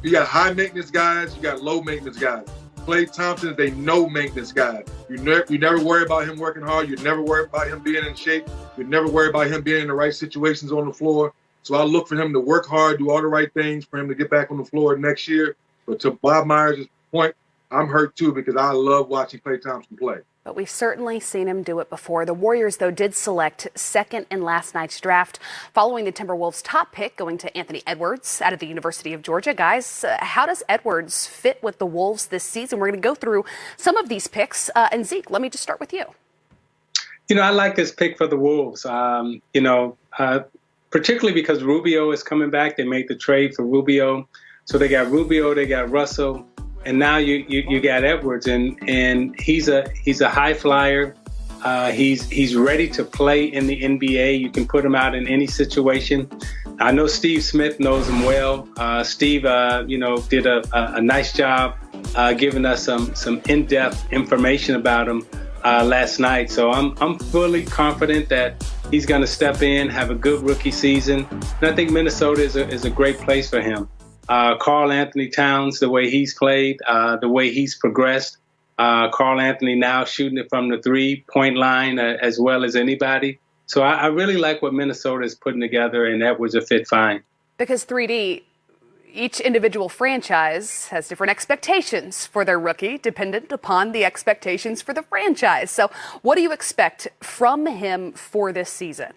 You got high maintenance guys, you got low maintenance guys. Klay Thompson is a no maintenance guy. You never worry about him working hard. You never worry about him being in shape. You never worry about him being in the right situations on the floor. So I look for him to work hard, do all the right things for him to get back on the floor next year. But to Bob Myers' point, I'm hurt too because I love watching Klay Thompson play. But we've certainly seen him do it before. The Warriors, though, did select second in last night's draft, following the Timberwolves' top pick going to Anthony Edwards out of the University of Georgia. Guys, how does Edwards fit with the Wolves this season? We're going to go through some of these picks. And Zeke, let me just start with you. I like this pick for the Wolves, particularly because Rubio is coming back. They made the trade for Rubio. So they got Rubio, they got Russell. And now you got Edwards, and he's a high flyer. He's ready to play in the NBA. You can put him out in any situation. I know Steve Smith knows him well. Steve, did a nice job giving us some in-depth information about him last night. So I'm fully confident that he's going to step in, have a good rookie season, and I think Minnesota is a great place for him. Karl Anthony Towns, the way he's played, the way he's progressed. Karl Anthony now shooting it from the 3-point line as well as anybody. So I really like what Minnesota is putting together, and Edwards will fit fine. Because 3D, each individual franchise has different expectations for their rookie, dependent upon the expectations for the franchise. So what do you expect from him for this season?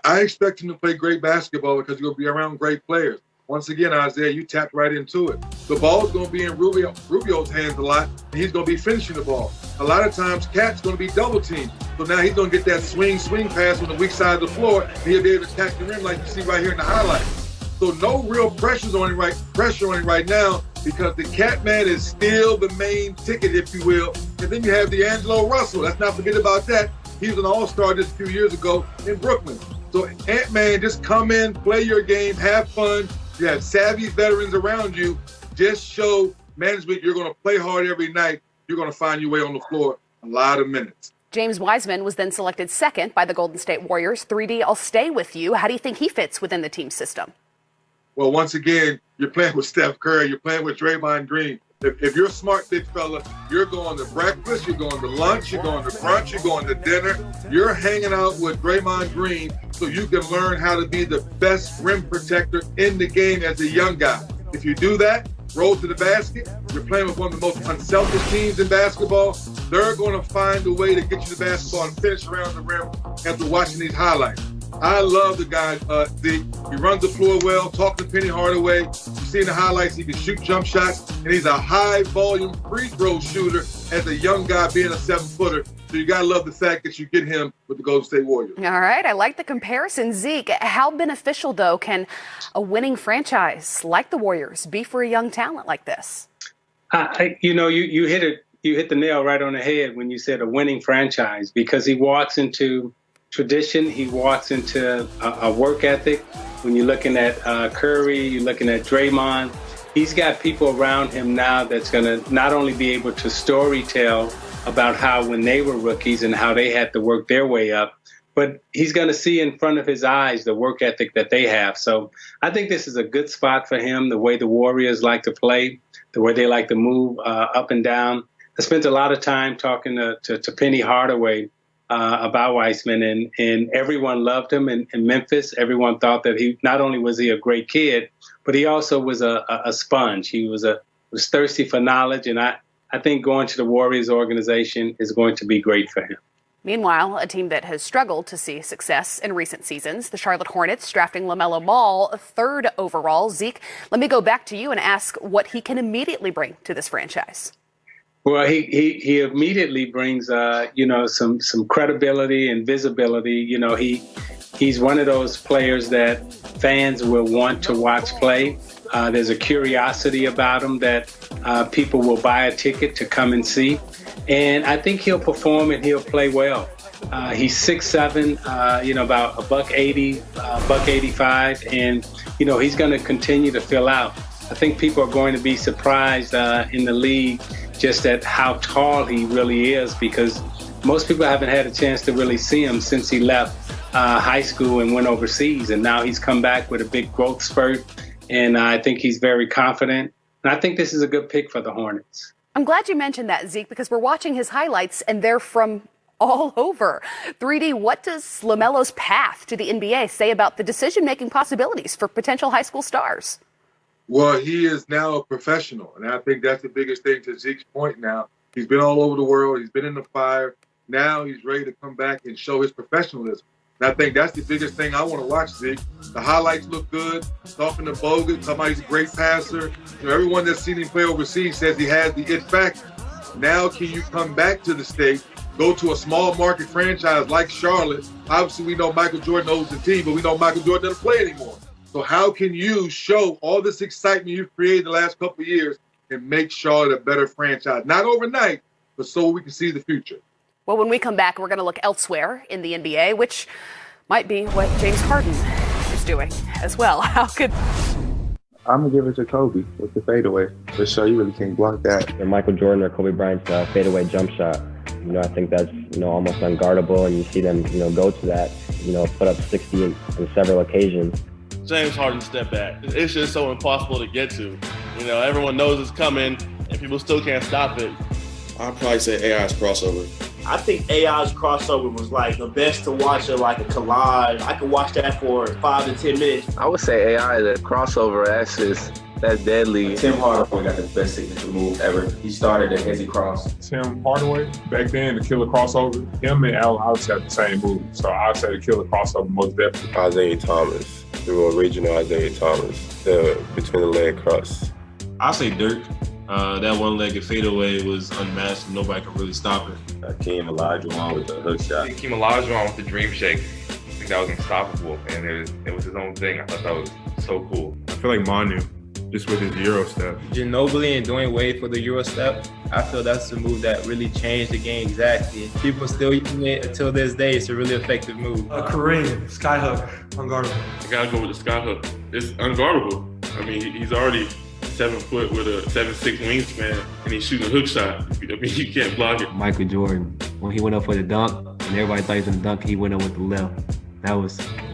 I expect him to play great basketball because he'll be around great players. Once again, Isiah, you tapped right into it. The ball's going to be in Rubio's hands a lot, and he's going to be finishing the ball. A lot of times, Cat's going to be double-teamed. So now he's going to get that swing pass on the weak side of the floor, and he'll be able to attack the rim like you see right here in the highlights. So no real pressure on him right now because the Cat Man is still the main ticket, if you will. And then you have D'Angelo Russell. Let's not forget about that. He was an all-star just a few years ago in Brooklyn. So Ant-Man, just come in, play your game, have fun. You have savvy veterans around you. Just show management you're going to play hard every night. You're going to find your way on the floor a lot of minutes. James Wiseman was then selected second by the Golden State Warriors. 3D, I'll stay with you. How do you think he fits within the team system? Well, once again, you're playing with Steph Curry. You're playing with Draymond Green. If you're a smart big fella, you're going to breakfast, you're going to lunch, you're going to brunch, you're going to dinner. You're hanging out with Draymond Green so you can learn how to be the best rim protector in the game as a young guy. If you do that, roll to the basket. You're playing with one of the most unselfish teams in basketball. They're going to find a way to get you the basketball and finish around the rim after watching these highlights. I love the guy, Zeke. He runs the floor well, talking to Penny Hardaway. You see in the highlights, he can shoot jump shots, and he's a high-volume free throw shooter as a young guy being a 7-footer. So you got to love the fact that you get him with the Golden State Warriors. All right, I like the comparison. Zeke, how beneficial, though, can a winning franchise like the Warriors be for a young talent like this? You hit the nail right on the head when you said a winning franchise, because he walks into tradition. He walks into a work ethic. When you're looking at Curry, you're looking at Draymond, he's got people around him now that's going to not only be able to story tell about how when they were rookies and how they had to work their way up, but he's going to see in front of his eyes the work ethic that they have. So I think this is a good spot for him, the way the Warriors like to play, the way they like to move up and down. I spent a lot of time talking to Penny Hardaway about Wiseman, and everyone loved him in Memphis. Everyone thought that he not only was he a great kid, but he also was a sponge. He was thirsty for knowledge, and I think going to the Warriors organization is going to be great for him. Meanwhile, a team that has struggled to see success in recent seasons, the Charlotte Hornets, drafting LaMelo Ball 3rd overall. Zeke, let me go back to you and ask what he can immediately bring to this franchise. Well, he immediately brings some credibility and visibility. He's one of those players that fans will want to watch play. There's a curiosity about him that people will buy a ticket to come and see. And I think he'll perform and he'll play well. He's 6'7", about $180, $185, and he's going to continue to fill out. I think people are going to be surprised in the league just at how tall he really is, because most people haven't had a chance to really see him since he left high school and went overseas. And now he's come back with a big growth spurt, and I think he's very confident. And I think this is a good pick for the Hornets. I'm glad you mentioned that, Zeke, because we're watching his highlights, and they're from all over. 3D, what does LaMelo's path to the NBA say about the decision-making possibilities for potential high school stars? Well, he is now a professional, and I think that's the biggest thing to Zeke's point now. He's been all over the world. He's been in the fire. Now he's ready to come back and show his professionalism. And I think that's the biggest thing I want to watch, Zeke. The highlights look good. Talking to Bogut, talking about he's a great passer. You know, everyone that's seen him play overseas says he has the it factor. Now can you come back to the state, go to a small market franchise like Charlotte? Obviously, we know Michael Jordan owns the team, but we know Michael Jordan doesn't play anymore. So how can you show all this excitement you've created the last couple of years and make Charlotte a better franchise? Not overnight, but so we can see the future. Well, when we come back, we're going to look elsewhere in the NBA, which might be what James Harden is doing as well. How could... I'm going to give it to Kobe with the fadeaway. For sure, you really can't block that. And Michael Jordan or Kobe Bryant's fadeaway jump shot, I think that's, almost unguardable, and you see them, go to that, put up 60 in several occasions. James Harden step back. It's just so impossible to get to. Everyone knows it's coming, and people still can't stop it. I'd probably say AI's crossover. I think AI's crossover was like the best to watch it, like a collage. I could watch that for 5 to 10 minutes. I would say AI, the crossover, that's deadly. Tim Hardaway got the best signature move ever. He started a hezzy cross. Tim Hardaway, back then, the killer crossover, him and Allen Iverson had the same move. So I'd say the killer crossover most definitely. Isiah Thomas, the original Isiah Thomas, between the leg cross. I'll say Dirk. That one-legged fadeaway was unmatched. Nobody could really stop it. Hakeem Olajuwon with the hook shot. Hakeem Olajuwon with the dream shake. I think that was unstoppable, and it was his own thing. I thought that was so cool. I feel like Manu, just with his Euro step. Ginobili and Dwayne Wade for the Euro step. I feel that's the move that really changed the game exactly. People still using it until this day. It's a really effective move. Kareem, skyhook, unguardable. I gotta go with the skyhook. It's unguardable. I mean, he's already 7 foot with a 7'6" wingspan, and he's shooting a hook shot. I mean, you can't block it. Michael Jordan, when he went up for the dunk, and everybody thought he was gonna dunk, he went up with the left.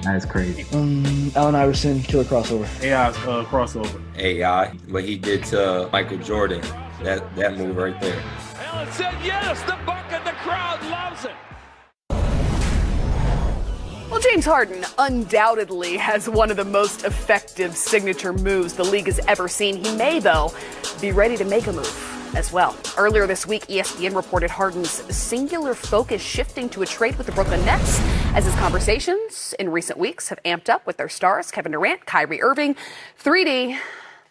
That's crazy. Allen Iverson, killer crossover. AI's crossover. AI, what he did to Michael Jordan, that move right there. Allen said yes, the bucket, the crowd loves it. Well, James Harden undoubtedly has one of the most effective signature moves the league has ever seen. He may, though, be ready to make a move as well. Earlier this week, ESPN reported Harden's singular focus shifting to a trade with the Brooklyn Nets as his conversations in recent weeks have amped up with their stars, Kevin Durant, Kyrie Irving. 3D,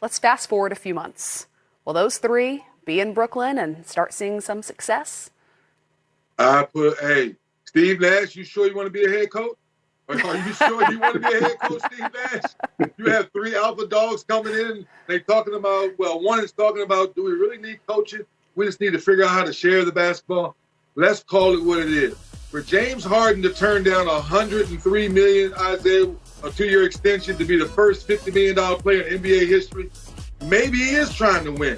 let's fast forward a few months. Will those three be in Brooklyn and start seeing some success? Hey, Steve Nash, you sure you want to be a head coach? Are you sure you want to be a head coach, Steve Nash? You have 3 alpha dogs coming in. They're talking about, one is talking about, do we really need coaching? We just need to figure out how to share the basketball. Let's call it what it is. For James Harden to turn down $103 million, Isiah, a 2-year extension to be the first $50 million player in NBA history, maybe he is trying to win.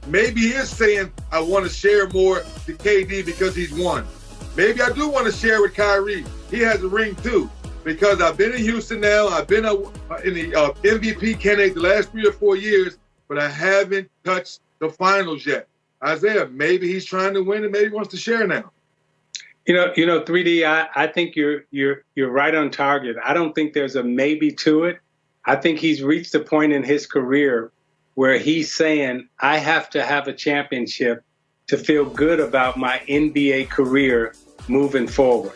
Maybe he is saying, I want to share more to KD because he's won. Maybe I do want to share with Kyrie. He has a ring too. Because I've been in Houston now, I've been in the MVP candidate the last 3 or 4 years, but I haven't touched the finals yet. Isiah, maybe he's trying to win and maybe wants to share now. 3D, I think you're right on target. I don't think there's a maybe to it. I think he's reached a point in his career where he's saying, I have to have a championship to feel good about my NBA career moving forward.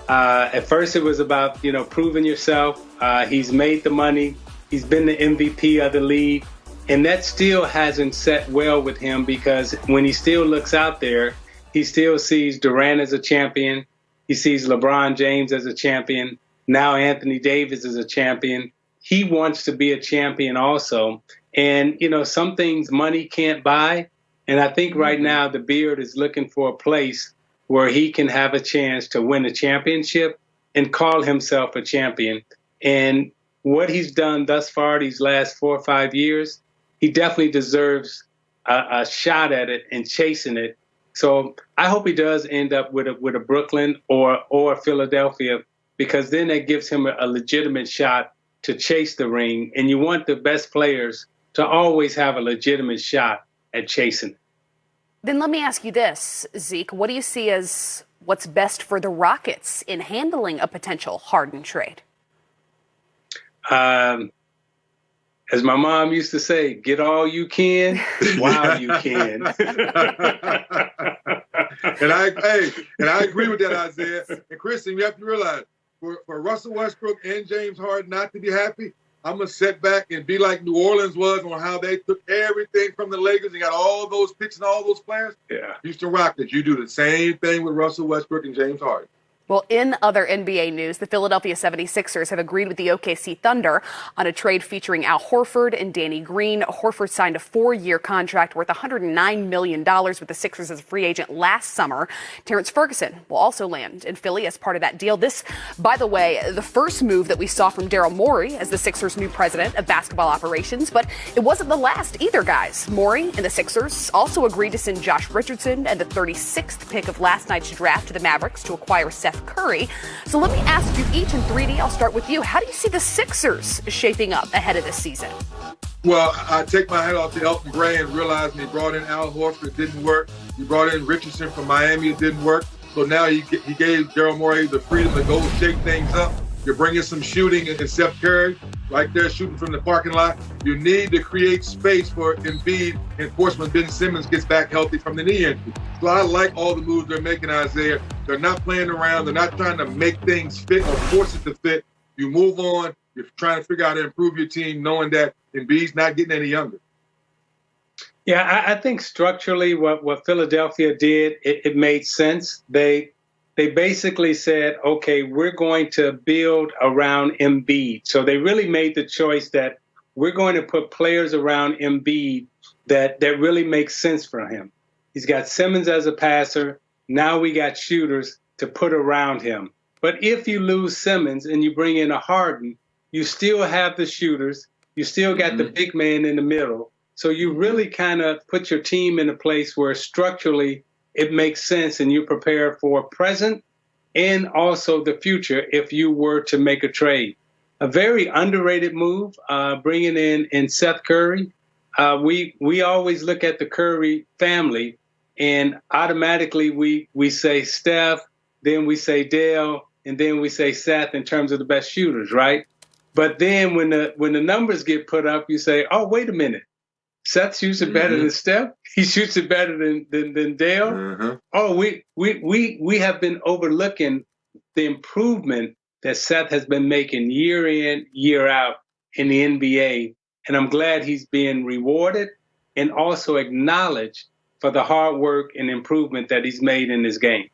At first it was about, proving yourself. He's made the money. He's been the MVP of the league. And that still hasn't set well with him because when he still looks out there, he still sees Durant as a champion. He sees LeBron James as a champion. Now Anthony Davis is a champion. He wants to be a champion also. And, some things money can't buy. And I think right now the Beard is looking for a place where he can have a chance to win a championship and call himself a champion. And what he's done thus far these last 4 or 5 years, he definitely deserves a shot at it and chasing it. So I hope he does end up with a Brooklyn or Philadelphia, because then that gives him a legitimate shot to chase the ring, and you want the best players to always have a legitimate shot at chasing it. Then let me ask you this, Zeke. What do you see as what's best for the Rockets in handling a potential Harden trade? As my mom used to say, get all you can while you can. And I agree with that, Isiah. And Kristen, you have to realize, for Russell Westbrook and James Harden not to be happy, I'm going to sit back and be like New Orleans was on how they took everything from the Lakers and got all those picks and all those players. Yeah. Houston Rockets, you do the same thing with Russell Westbrook and James Harden. Well, in other NBA news, the Philadelphia 76ers have agreed with the OKC Thunder on a trade featuring Al Horford and Danny Green. Horford signed a 4-year contract worth $109 million with the Sixers as a free agent last summer. Terrence Ferguson will also land in Philly as part of that deal. This, by the way, the first move that we saw from Daryl Morey as the Sixers' new president of basketball operations. But it wasn't the last either, guys. Morey and the Sixers also agreed to send Josh Richardson and the 36th pick of last night's draft to the Mavericks to acquire Seth Curry. So let me ask you each in 3D. I'll start with you. How do you see the Sixers shaping up ahead of this season? Well, I take my hat off to Elton Gray and realizing he brought in Al Horford. It didn't work. He brought in Richardson from Miami. It didn't work. So now he gave Daryl Morey the freedom to go shake things up. You're bringing some shooting and Seth Curry right there shooting from the parking lot. You need to create space for Embiid and, of course, when Ben Simmons gets back healthy from the knee injury. So I like all the moves they're making, Isiah. They're not playing around. They're not trying to make things fit or force it to fit. You move on. You're trying to figure out how to improve your team, knowing that Embiid's not getting any younger. Yeah, I think structurally what Philadelphia did, it made sense. They basically said, okay, we're going to build around Embiid. So they really made the choice that we're going to put players around Embiid that really makes sense for him. He's got Simmons as a passer. Now we got shooters to put around him. But if you lose Simmons and you bring in a Harden, you still have the shooters. You still got the big man in the middle. So you really kind of put your team in a place where structurally it makes sense and you prepare for present and also the future if you were to make a trade. A very underrated move, bringing in Seth Curry. We always look at the Curry family and automatically we say Steph, then we say Dale, and then we say Seth in terms of the best shooters, right? But then when the numbers get put up, you say, oh, wait a minute. Seth shoots it better than Steph. He shoots it better than Dale. Oh, we have been overlooking the improvement that Seth has been making year in, year out in the NBA. And I'm glad he's being rewarded and also acknowledged for the hard work and improvement that he's made in this game.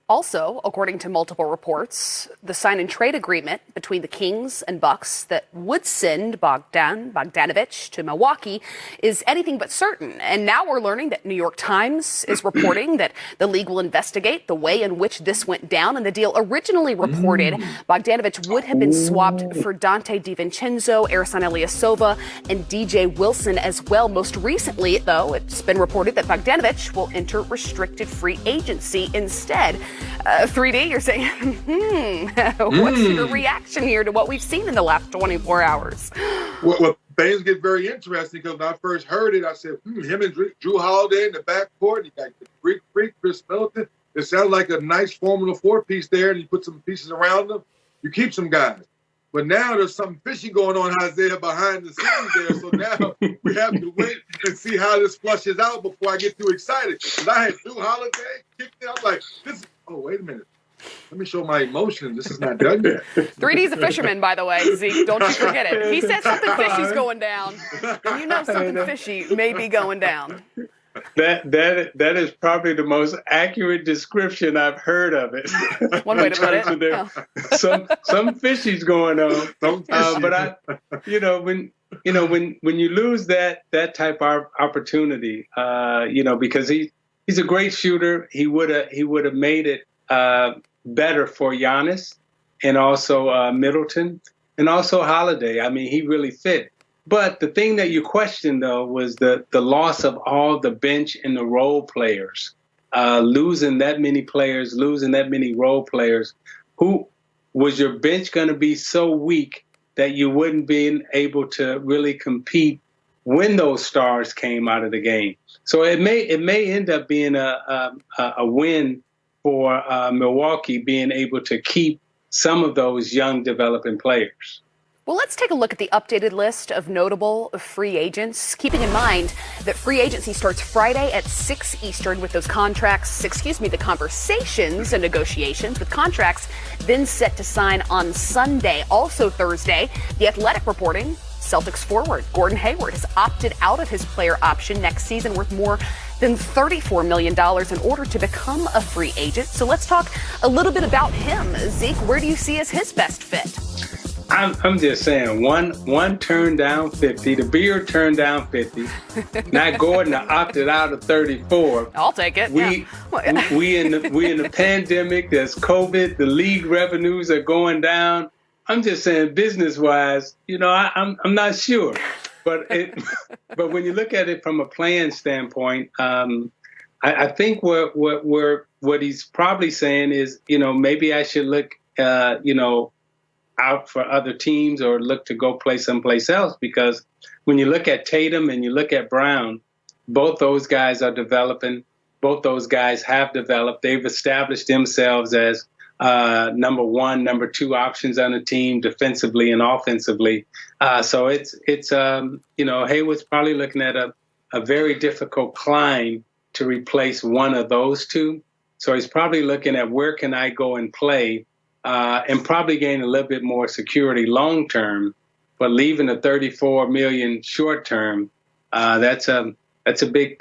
Also, according to multiple reports, the sign and trade agreement between the Kings and Bucks that would send Bogdanović to Milwaukee is anything but certain. And now we're learning that New York Times is reporting that the league will investigate the way in which this went down. And the deal originally reported Bogdanović would have been swapped for Dante DiVincenzo, Ersan Ilyasova, and DJ Wilson as well. Most recently, though, it's been reported that Bogdanović will enter restricted free agency instead. 3D, you're saying, what's your reaction here to what we've seen in the last 24 hours? Well, things get very interesting because when I first heard it, I said, him and Drew Holiday in the backcourt, you got the Greek Freak, Chris Middleton. It sounds like a nice Formula 4 piece there, and you put some pieces around them. You keep some guys. But now there's something fishy going on, Isiah, behind the scenes there. So now we have to wait and see how this flushes out before I get too excited. Because I had Drew Holiday kicked in. I'm like, oh, wait a minute. Let me show my emotion. This is not done yet. 3D's a fisherman, by the way, Zeke. Don't you forget it. He said something fishy's going down. And you know something fishy may be going down. That is probably the most accurate description I've heard of it. One way to put it. Some fishy's going on. But when you lose that type of opportunity, because he's a great shooter, he would have made it better for Giannis and also Middleton and also Holiday. I mean, he really fit. But the thing that you questioned, though, was the loss of all the bench and the role players, losing that many players, losing that many role players. Who was your bench going to be so weak that you wouldn't be able to really compete when those stars came out of the game. So it may end up being a win for Milwaukee, being able to keep some of those young developing players. Well, let's take a look at the updated list of notable free agents, keeping in mind that free agency starts Friday at 6 Eastern with those the conversations and negotiations with contracts then set to sign on Sunday. Also Thursday, The Athletic reporting Celtics forward Gordon Hayward has opted out of his player option next season worth more than $34 million in order to become a free agent. So let's talk a little bit about him. Zeke, where do you see as his best fit? I'm just saying, one turned down 50, the beard turned down 50. Now Gordon opted out of 34. I'll take it. We in the pandemic. There's COVID. The league revenues are going down. I'm just saying, business wise, I'm not sure, but when you look at it from a playing standpoint, I think what he's probably saying is, maybe I should look, out for other teams or look to go play someplace else, because when you look at Tatum and you look at Brown, both those guys are developing. Both those guys have developed. They've established themselves as number one, number two options on the team defensively and offensively. So it's Hayward's probably looking at a very difficult climb to replace one of those two. So he's probably looking at where can I go and play and probably gain a little bit more security long term, but leaving the $34 million short term, that's a big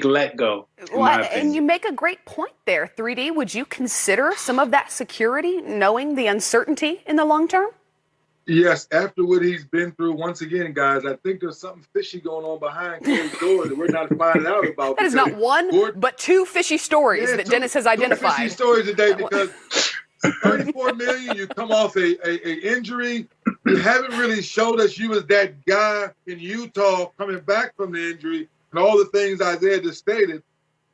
let go. Well, and you make a great point there, 3D. Would you consider some of that security, knowing the uncertainty in the long term? Yes, after what he's been through, once again, guys, I think there's something fishy going on behind closed doors that we're not finding out about. That is not one, but two fishy stories that Dennis has identified. Two fishy stories today, because $34 million, you come off a injury. You haven't really showed us you was that guy in Utah coming back from the injury and all the things Isiah just stated.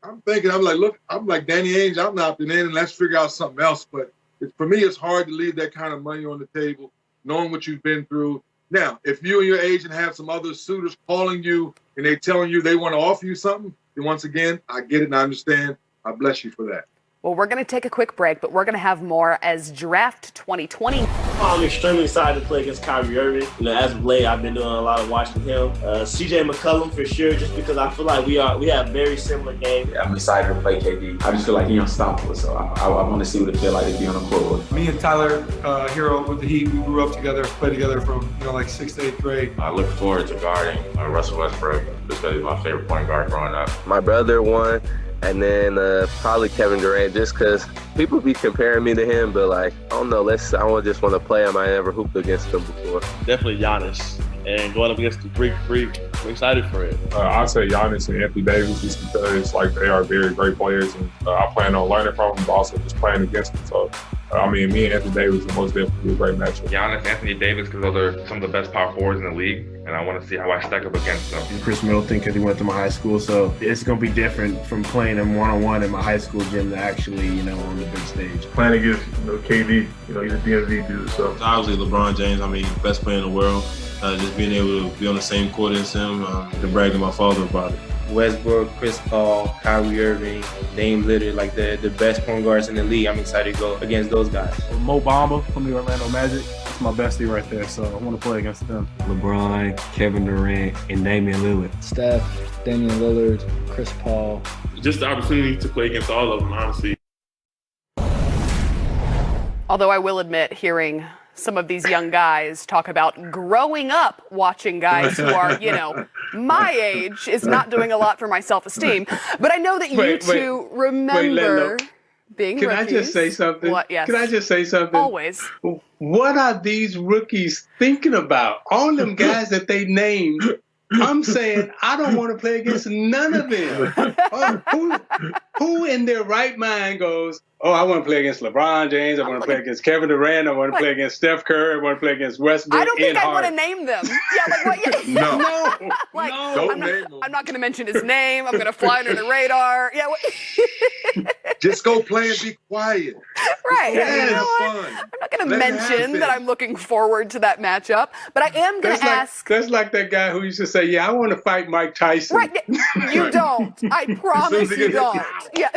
I'm like Danny Ainge, I'm opting in and let's figure out something else. But for me, it's hard to leave that kind of money on the table, knowing what you've been through. Now, if you and your agent have some other suitors calling you and they telling you they want to offer you something, then once again, I get it and I understand. I bless you for that. Well, we're going to take a quick break, but we're going to have more as Draft 2020. I'm extremely excited to play against Kyrie Irving. As of late, I've been doing a lot of watching him. CJ McCollum for sure, just because I feel like we have very similar games. I'm excited to play KD. I just feel like he's unstoppable, so I want to see what it feels like to be on the court. Me and Tyler Hero with the Heat, we grew up together, played together from like 6th to 8th grade. I look forward to guarding Russell Westbrook because he's my favorite point guard growing up. My brother won. And then probably Kevin Durant, just because people be comparing me to him, but I don't know. I just want to play him. I never hooped against him before. Definitely Giannis, and going up against the Greek Freak. I'm excited for it. I'd say Giannis and Anthony Davis, just because they are very great players, and I plan on learning from them, but also just playing against them. So, me and Anthony Davis are most definitely a great matchup. Giannis, Anthony Davis, because those are some of the best power forwards in the league, and I want to see how I stack up against them. And Chris Middleton, because he went to my high school, so it's going to be different from playing him one-on-one in my high school gym to actually, on the big stage. Playing against, KD, he's a DMV dude, so. Obviously, LeBron James, best player in the world. Just being able to be on the same court as him, to brag to my father about it. Westbrook, Chris Paul, Kyrie Irving, Dame Lillard, the best point guards in the league. I'm excited to go against those guys. Mo Bamba from the Orlando Magic. That's my bestie right there, so I want to play against them. LeBron, Kevin Durant, and Damian Lillard. Steph, Damian Lillard, Chris Paul. Just the opportunity to play against all of them, honestly. Although I will admit, hearing some of these young guys talk about growing up watching guys who are, my age is not doing a lot for my self-esteem. But I know that you two remember being Can rookies. I just say something? What? Yes. Can I just say something? Always. What are these rookies thinking about? All them guys that they named, I'm saying I don't want to play against none of them. Who in their right mind goes, I want to play against LeBron James, I want to play against Kevin Durant, I want to play against Steph Curry, I want to play against Westbrook. I don't think I want to name them. No. I'm not going to mention his name. I'm going to fly under the radar. Yeah. Just go play and be quiet. Right. Yeah, You know what? have fun. I'm not going to Let it mention happen. that I'm looking forward to that matchup, but I am going to ask. That's like that guy who used to say, "Yeah, I want to fight Mike Tyson." Right. You don't. I promise you don't. Yeah.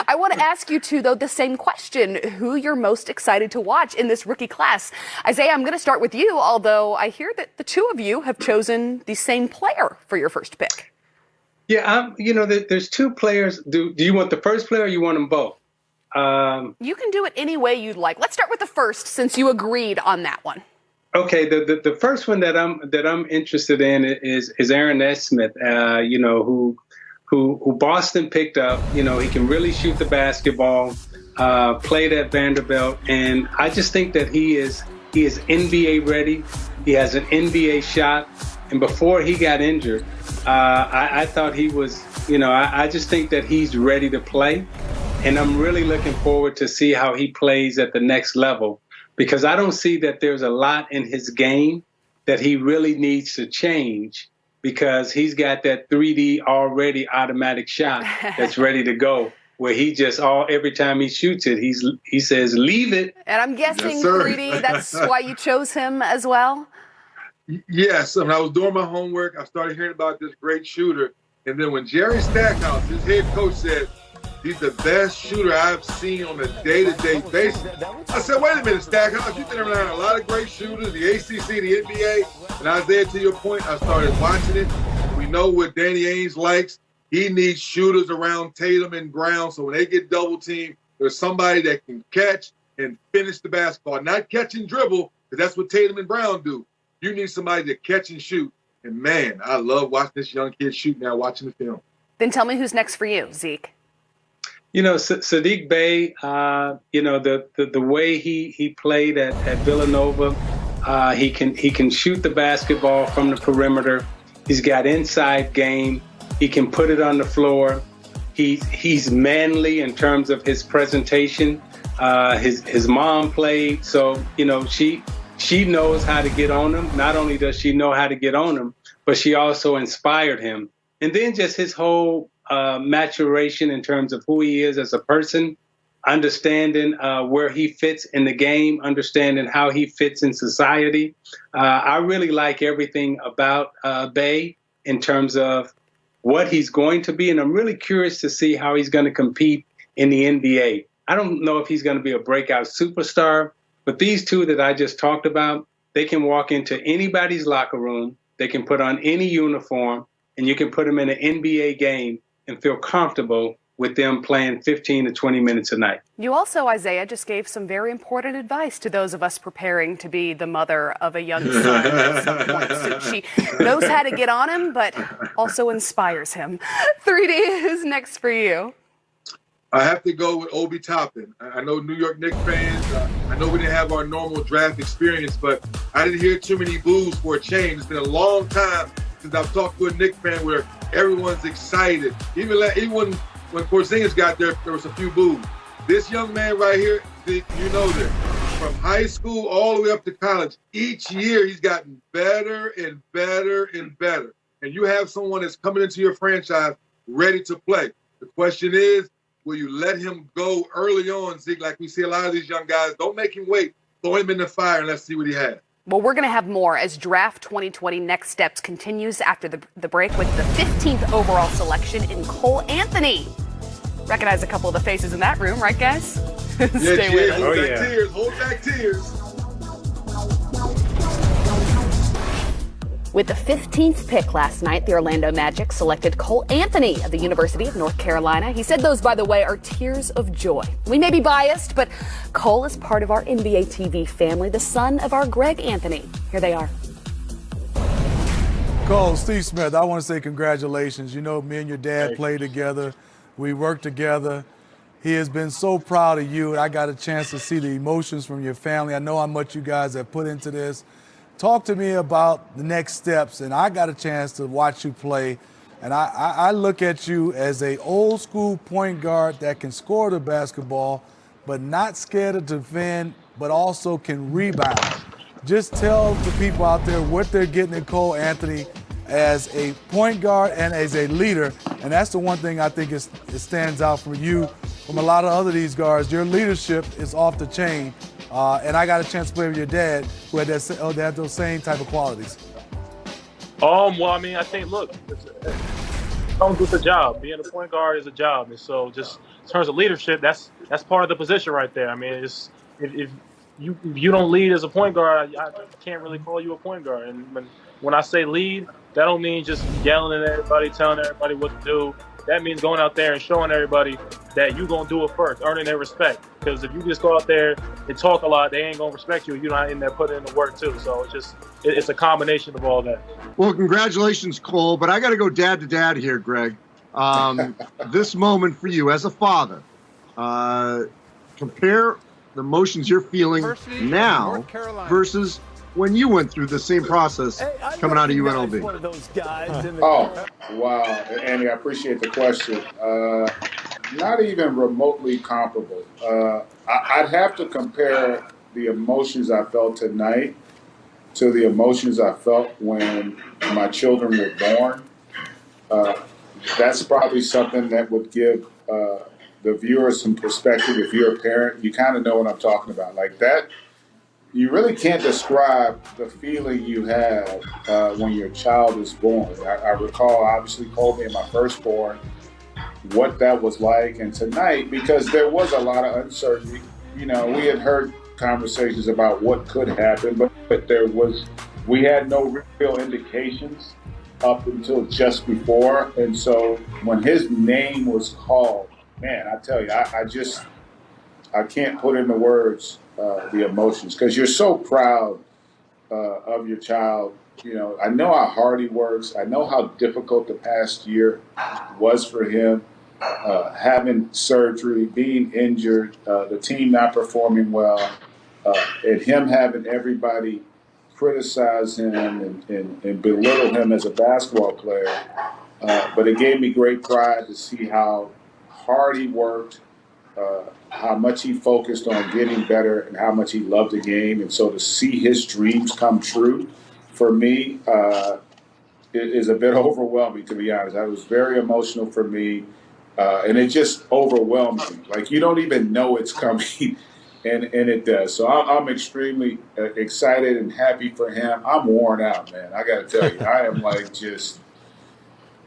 I want to ask you two, though, the same question. Who you're most excited to watch in this rookie class? Isiah, I'm going to start with you, although I hear that the two of you have chosen the same player for your first pick. Yeah, there's two players. Do you want the first player or you want them both? You can do it any way you'd like. Let's start with the first, since you agreed on that one. Okay, the first one that I'm interested in is Aaron Nesmith. Who Boston picked up. He can really shoot the basketball, played at Vanderbilt, and I just think that he is NBA ready. He has an NBA shot, and before he got injured, I thought he was. I just think that he's ready to play, and I'm really looking forward to see how he plays at the next level, because I don't see that there's a lot in his game that he really needs to change, because he's got that 3D already automatic shot that's ready to go, where he just every time he shoots it, he says, "Leave it." And I'm guessing, Yes, sir. 3D, that's why you chose him as well? Yes, when I was doing my homework, I started hearing about this great shooter. And then when Jerry Stackhouse, his head coach, said, he's the best shooter I've seen on a day-to-day basis, I said, wait a minute, Stackhouse, you've been around a lot of great shooters, the ACC, the NBA. And Isiah, to your point, I started watching it. We know what Danny Ainge likes. He needs shooters around Tatum and Brown, so when they get double-teamed, there's somebody that can catch and finish the basketball. Not catch and dribble, because that's what Tatum and Brown do. You need somebody to catch and shoot. And, man, I love watching this young kid shoot now, watching the film. Then tell me who's next for you, Zeke. Saddiq Bey, the way he played at Villanova, he can shoot the basketball from the perimeter. He's got inside game. He can put it on the floor. He's manly in terms of his presentation. His mom played, so she knows how to get on him. Not only does she know how to get on him, but she also inspired him. And then just his whole maturation in terms of who he is as a person, understanding where he fits in the game, understanding how he fits in society. I really like everything about Bey in terms of what he's going to be, and I'm really curious to see how he's going to compete in the NBA. I don't know if he's going to be a breakout superstar, but these two that I just talked about, they can walk into anybody's locker room, they can put on any uniform, and you can put them in an NBA game and feel comfortable with them playing 15 to 20 minutes a night. You also, Isiah, just gave some very important advice to those of us preparing to be the mother of a young son at some point. So she knows how to get on him, but also inspires him. 3D, who's next for you? I have to go with Obi Toppin. I know New York Knicks fans, I know we didn't have our normal draft experience, but I didn't hear too many boos for a change. It's been a long time since I've talked to a Knicks fan where everyone's excited. Even when Porzingis got there was a few boos. This young man right here, you know that from high school all the way up to college, each year he's gotten better and better and better. And you have someone that's coming into your franchise ready to play. The question is, will you let him go early on, Zeke, like we see a lot of these young guys? Don't make him wait. Throw him in the fire and let's see what he has. Well, we're going to have more as Draft 2020 Next Steps continues after the break with the 15th overall selection in Cole Anthony. Recognize a couple of the faces in that room, right, guys? Stay with us. Hold back tears. Hold back tears. With the 15th pick last night, the Orlando Magic selected Cole Anthony of the University of North Carolina. He said those, by the way, are tears of joy. We may be biased, but Cole is part of our NBA TV family, the son of our Greg Anthony. Here they are. Cole, Steve Smith, I want to say congratulations. You know, me and your dad played together. We worked together. He has been so proud of you, and I got a chance to see the emotions from your family. I know how much you guys have put into this. Talk to me about the next steps, and I got a chance to watch you play, and I look at you as a old school point guard that can score the basketball, but not scared to defend, but also can rebound. Just tell the people out there what they're getting in Cole Anthony as a point guard and as a leader, And that's the one thing I think it stands out from you, from a lot of other these guards. Your leadership is off the chain. And I got a chance to play with your dad, who had those same type of qualities. Well, I mean, I think, look, it comes with the job. Being a point guard is a job. And so just in terms of leadership, that's part of the position right there. I mean, if you don't lead as a point guard, I can't really call you a point guard. And when I say lead, that don't mean just yelling at everybody, telling everybody what to do. That means going out there and showing everybody that you're going to do it first, earning their respect. Because if you just go out there and talk a lot, they ain't going to respect you. You're not in there putting in the work, too. So it's a combination of all that. Well, congratulations, Cole. But I got to go dad to dad here, Greg. This moment for you as a father, compare the emotions you're feeling now versus when you went through the same process coming out of UNLV. One of those guys Wow. Andy, I appreciate the question. Not even remotely comparable. I'd have to compare the emotions I felt tonight to the emotions I felt when my children were born. That's probably something that would give the viewers some perspective. If you're a parent, you kind of know what I'm talking about. Like that, you really can't describe the feeling you have when your child is born. I recall, obviously, Colby and my firstborn, what that was like. And tonight, because there was a lot of uncertainty, we had heard conversations about what could happen, but we had no real indications up until just before. And so when his name was called, man, I tell you, I can't put into words the emotions, because you're so proud of your child. I know how hard he works. I know how difficult the past year was for him, having surgery, being injured, the team not performing well, and him having everybody criticize him and belittle him as a basketball player. But it gave me great pride to see how hard he worked, how much he focused on getting better, and how much he loved the game. And so to see his dreams come true, for me, it is a bit overwhelming, to be honest. That was very emotional for me, and it just overwhelmed me. Like, you don't even know it's coming, and it does. So I'm extremely excited and happy for him. I'm worn out, man. I got to tell you,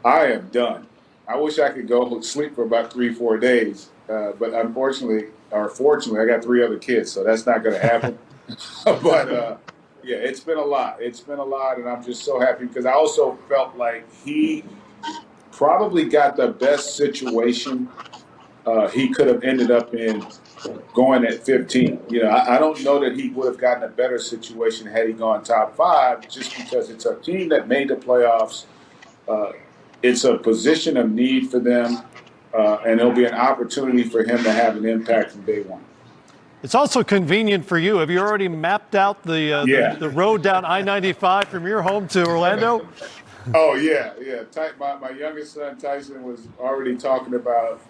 I am done. I wish I could go sleep for about 3-4 days. But unfortunately, or fortunately, I got 3 other kids, so that's not going to happen. But, yeah, it's been a lot. It's been a lot, and I'm just so happy because I also felt like he probably got the best situation he could have ended up in going at 15. I don't know that he would have gotten a better situation had he gone top 5, just because it's a team that made the playoffs. It's a position of need for them. And it'll be an opportunity for him to have an impact from day one. It's also convenient for you. Have you already mapped out the road down I-95 from your home to Orlando? Oh, yeah. My youngest son, Tyson, was already talking about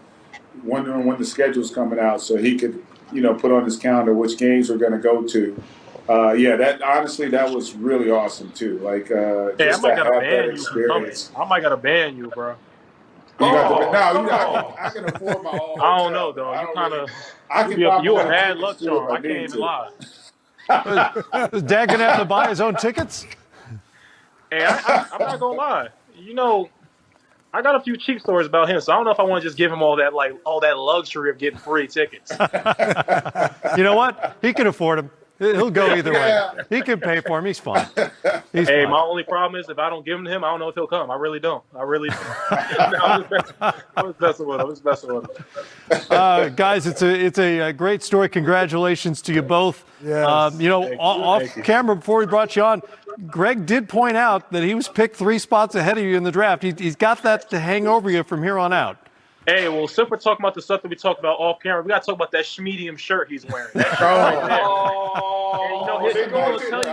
wondering when the schedule's coming out so he could, put on his calendar which games we're going to go to. That was really awesome, too. Like, just to have that experience. I might got to ban you, bro. I can afford my own. I don't know, though. You kind of you a bad luck charm. I can't even lie. Is Dad gonna have to buy his own tickets? Hey, I'm not gonna lie. I got a few cheap stories about him, so I don't know if I want to just give him all that luxury of getting free tickets. You know what? He can afford them. He'll go either way. He can pay for him. He's fine. My only problem is if I don't give him to him, I don't know if he'll come. I really don't. I'm just messing with him. Guys, it's a great story. Congratulations to you both. Yes. Off camera before we brought you on, Greg did point out that he was picked 3 spots ahead of you in the draft. He's got that to hang over you from here on out. Hey, well, since we're talking about the stuff that we talked about off camera, we got to talk about that medium shirt he's wearing. That shirt right there. His people will tell you,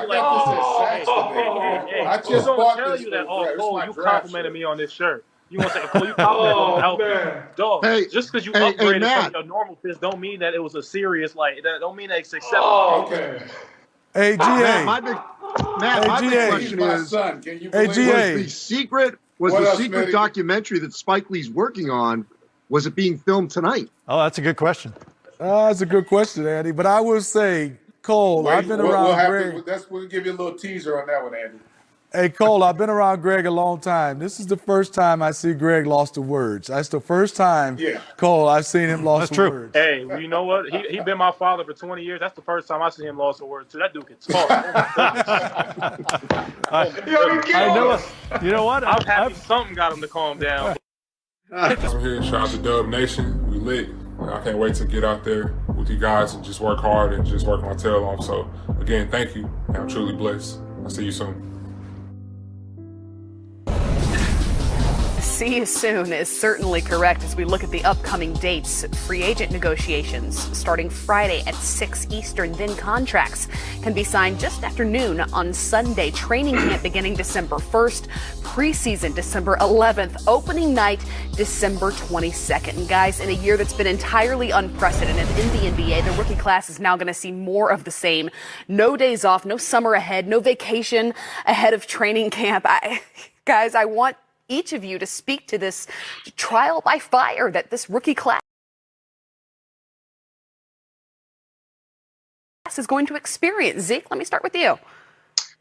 I just bought this. You complimented me on this shirt. You want to say, Cole, you complimented me on the outfit. Dog, just because you upgraded from your normal fits don't mean that it was a serious, that don't mean that it's acceptable. Okay. Hey, GA. My big question is, son, can you was the secret Was What the else, secret Smitty? documentary that Spike Lee's working on, was it being filmed tonight? Oh, that's a good question. That's a good question, Andy. But I will say, Cole, I've been around Greg. We'll give you a little teaser on that one, Andy. Hey, Cole, I've been around Greg a long time. This is the first time I see Greg lost to words. That's the first time, Cole, I've seen him lost to words. Hey, well, you know what? He been my father for 20 years. That's the first time I see him lost a word too. That dude can talk. I know. You know what? I'm happy something got him to calm down. I'm here. Shout out to Dub Nation. We lit. I can't wait to get out there with you guys and just work hard and just work my tail off. So, again, thank you. I'm truly blessed. I'll see you soon. See you soon is certainly correct as we look at the upcoming dates. Free agent negotiations starting Friday at 6 Eastern. Then contracts can be signed just after noon on Sunday. Training camp beginning December 1st. Preseason December 11th. Opening night December 22nd. And guys, in a year that's been entirely unprecedented in the NBA, the rookie class is now going to see more of the same. No days off, no summer ahead, no vacation ahead of training camp. Guys, I want each of you to speak to this trial by fire that this rookie class is going to experience. Zeke, let me start with you.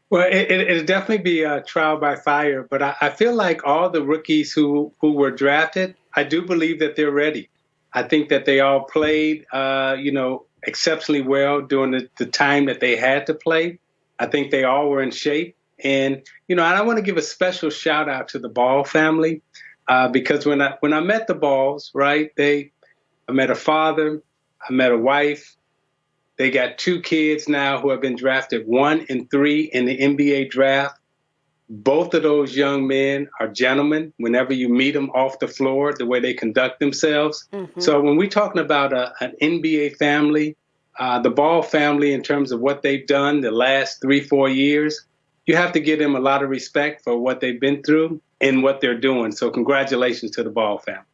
Well, it'll definitely be a trial by fire, but I feel like all the rookies who were drafted, I do believe that they're ready. I think that they all played, exceptionally well during the time that they had to play. I think they all were in shape. And, I want to give a special shout out to the Ball family because when I met the Balls, right, I met a father, I met a wife. They got 2 kids now who have been drafted 1 and 3 in the NBA draft. Both of those young men are gentlemen whenever you meet them off the floor, the way they conduct themselves. Mm-hmm. So when we're talking about an NBA family, the Ball family, in terms of what they've done the last 3-4 years, you have to give them a lot of respect for what they've been through and what they're doing. So congratulations to the Ball family.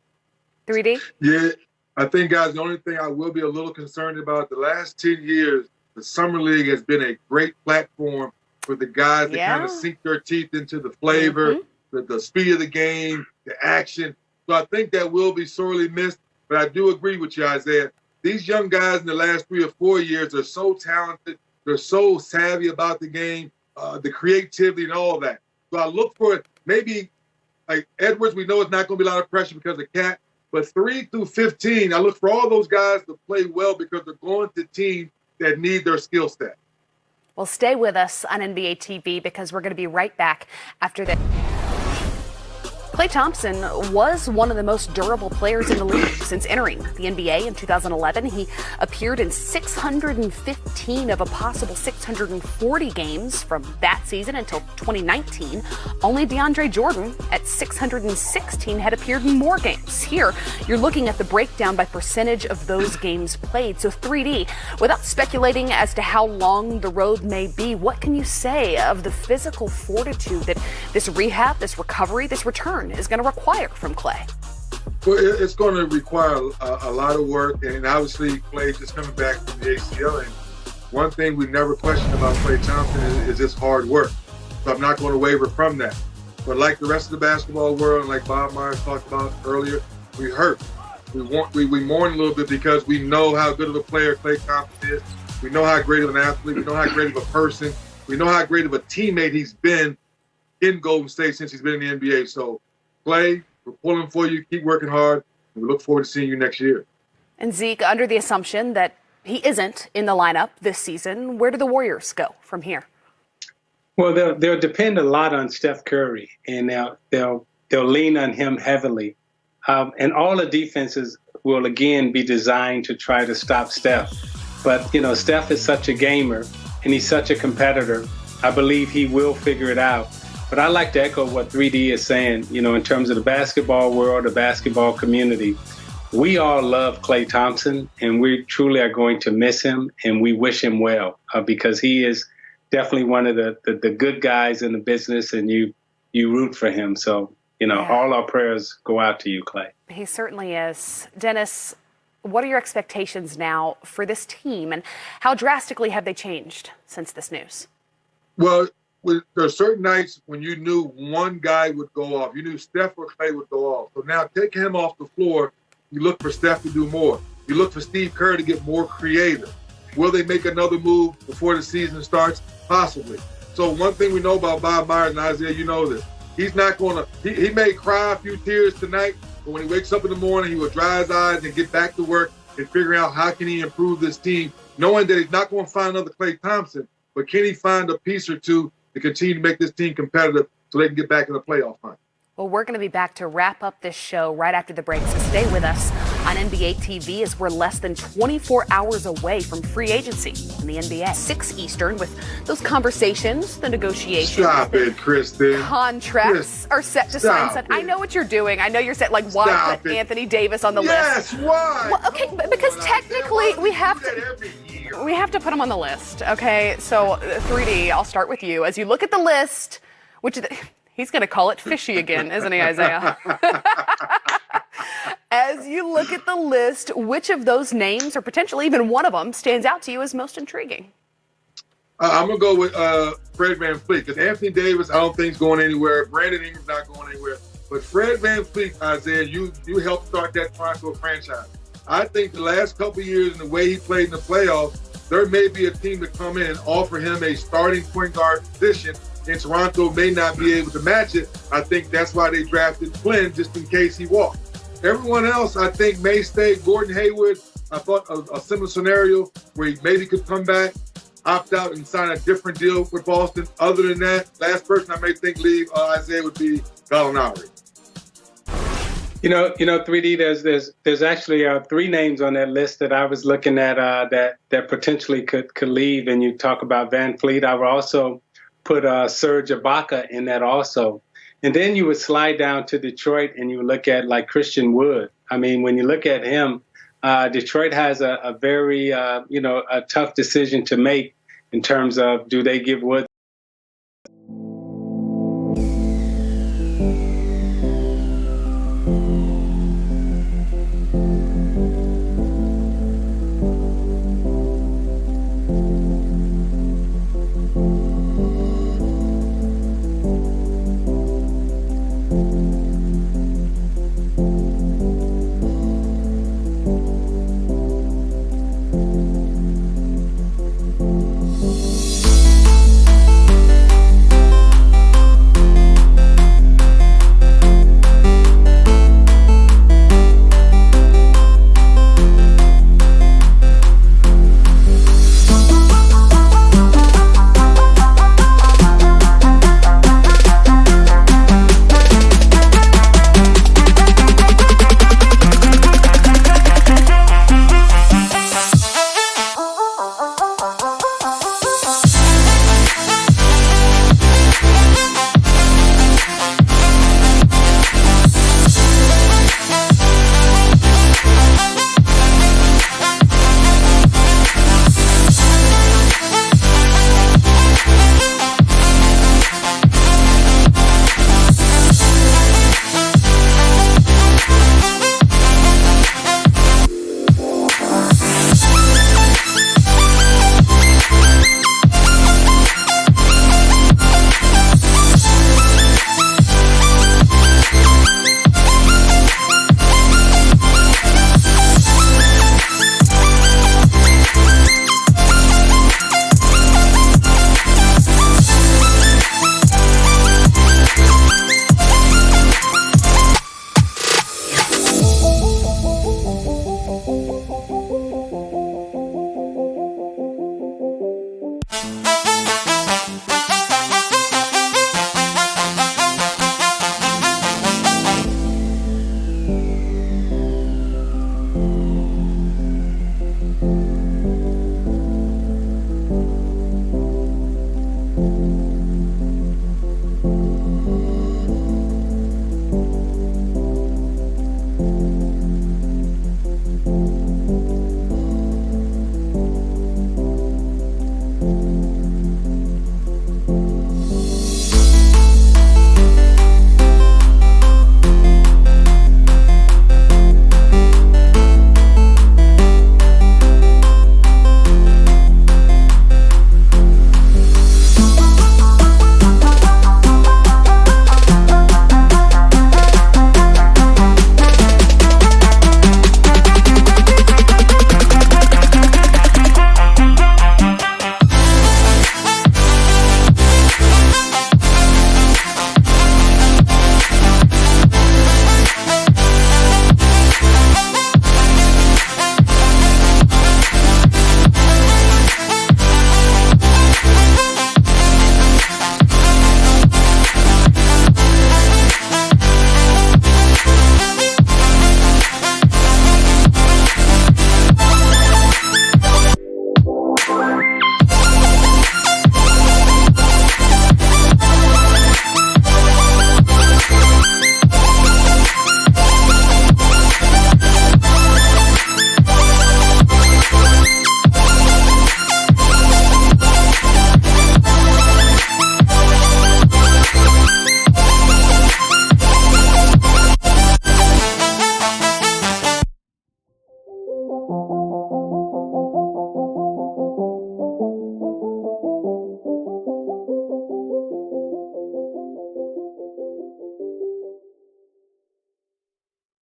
3D? Yeah, I think, guys, the only thing I will be a little concerned about, the last 10 years, the Summer League has been a great platform for the guys to kind of sink their teeth into the flavor, the speed of the game, the action. So I think that will be sorely missed. But I do agree with you, Isiah. These young guys in the last 3 or 4 years are so talented. They're so savvy about the game. The creativity and all that. So I look for it. Maybe like Edwards, we know it's not going to be a lot of pressure because of Cat, but 3 through 15, I look for all those guys to play well because they're going to teams that need their skill set. Well, stay with us on NBA TV because we're going to be right back after this. Klay Thompson was one of the most durable players in the league since entering the NBA in 2011. He appeared in 615 of a possible 640 games from that season until 2019. Only DeAndre Jordan at 616 had appeared in more games. Here, you're looking at the breakdown by percentage of those games played. So 3D, without speculating as to how long the road may be, what can you say of the physical fortitude that this rehab, this recovery, this return is going to require from Klay? Well, it's going to require a lot of work, and obviously Klay just coming back from the ACL. And one thing we never questioned about Klay Thompson is his hard work. So I'm not going to waver from that. But like the rest of the basketball world, and like Bob Myers talked about earlier, we hurt. We mourn a little bit because we know how good of a player Klay Thompson is. We know how great of an athlete. We know how great of a person. We know how great of a teammate he's been in Golden State since he's been in the NBA. So Klay, we're pulling for you. Keep working hard. And we look forward to seeing you next year. And Zeke, under the assumption that he isn't in the lineup this season, where do the Warriors go from here? Well, they'll depend a lot on Steph Curry, and they'll lean on him heavily. And all the defenses will, again, be designed to try to stop Steph. But, Steph is such a gamer, and he's such a competitor. I believe he will figure it out. But I like to echo what 3D is saying, in terms of the basketball world, the basketball community. We all love Klay Thompson, and we truly are going to miss him, and we wish him well because he is definitely one of the good guys in the business, and you root for him. So, all our prayers go out to you, Klay. He certainly is. Dennis, what are your expectations now for this team, and how drastically have they changed since this news? Well, there are certain nights when you knew one guy would go off. You knew Steph or Clay would go off. So now take him off the floor. You look for Steph to do more. You look for Steve Kerr to get more creative. Will they make another move before the season starts? Possibly. So one thing we know about Bob Myers, and Isiah, you know this. He's not going to, he may cry a few tears tonight, but when he wakes up in the morning, he will dry his eyes and get back to work and figure out how can he improve this team, knowing that he's not going to find another Klay Thompson, but can he find a piece or two to continue to make this team competitive so they can get back in the playoff hunt? Well, we're going to be back to wrap up this show right after the break, so stay with us on NBA TV as we're less than 24 hours away from free agency in the NBA. 6 Eastern with those conversations, the negotiations. Stop it, Kristen. Contracts are set to sign. I know what you're doing. I know you're set. Like, why put Anthony Davis on the list? Yes, why? Well, okay, because technically we have to put him on the list. Okay, so 3D, I'll start with you. As you look at the list, he's going to call it fishy again, isn't he, Isiah? As you look at the list, which of those names, or potentially even one of them, stands out to you as most intriguing? I'm going to go with Fred VanVleet, because Anthony Davis, I don't think is going anywhere. Brandon Ingram's not going anywhere. But Fred VanVleet, Isiah, you helped start that Toronto franchise. I think the last couple of years and the way he played in the playoffs, there may be a team to come in and offer him a starting point guard position, and Toronto may not be able to match it. I think that's why they drafted Flynn, just in case he walked. Everyone else, I think, may stay. Gordon Hayward, I thought a similar scenario where he maybe could come back, opt out, and sign a different deal with Boston. Other than that, last person I may think leave, Isiah, would be Gallinari. You know, 3D. There's actually 3 names on that list that I was looking at that potentially could leave. And you talk about VanVleet. I would also put Serge Ibaka in that also. And then you would slide down to Detroit and you would look at like Christian Wood. I mean, when you look at him, Detroit has a very, a tough decision to make in terms of, do they give Wood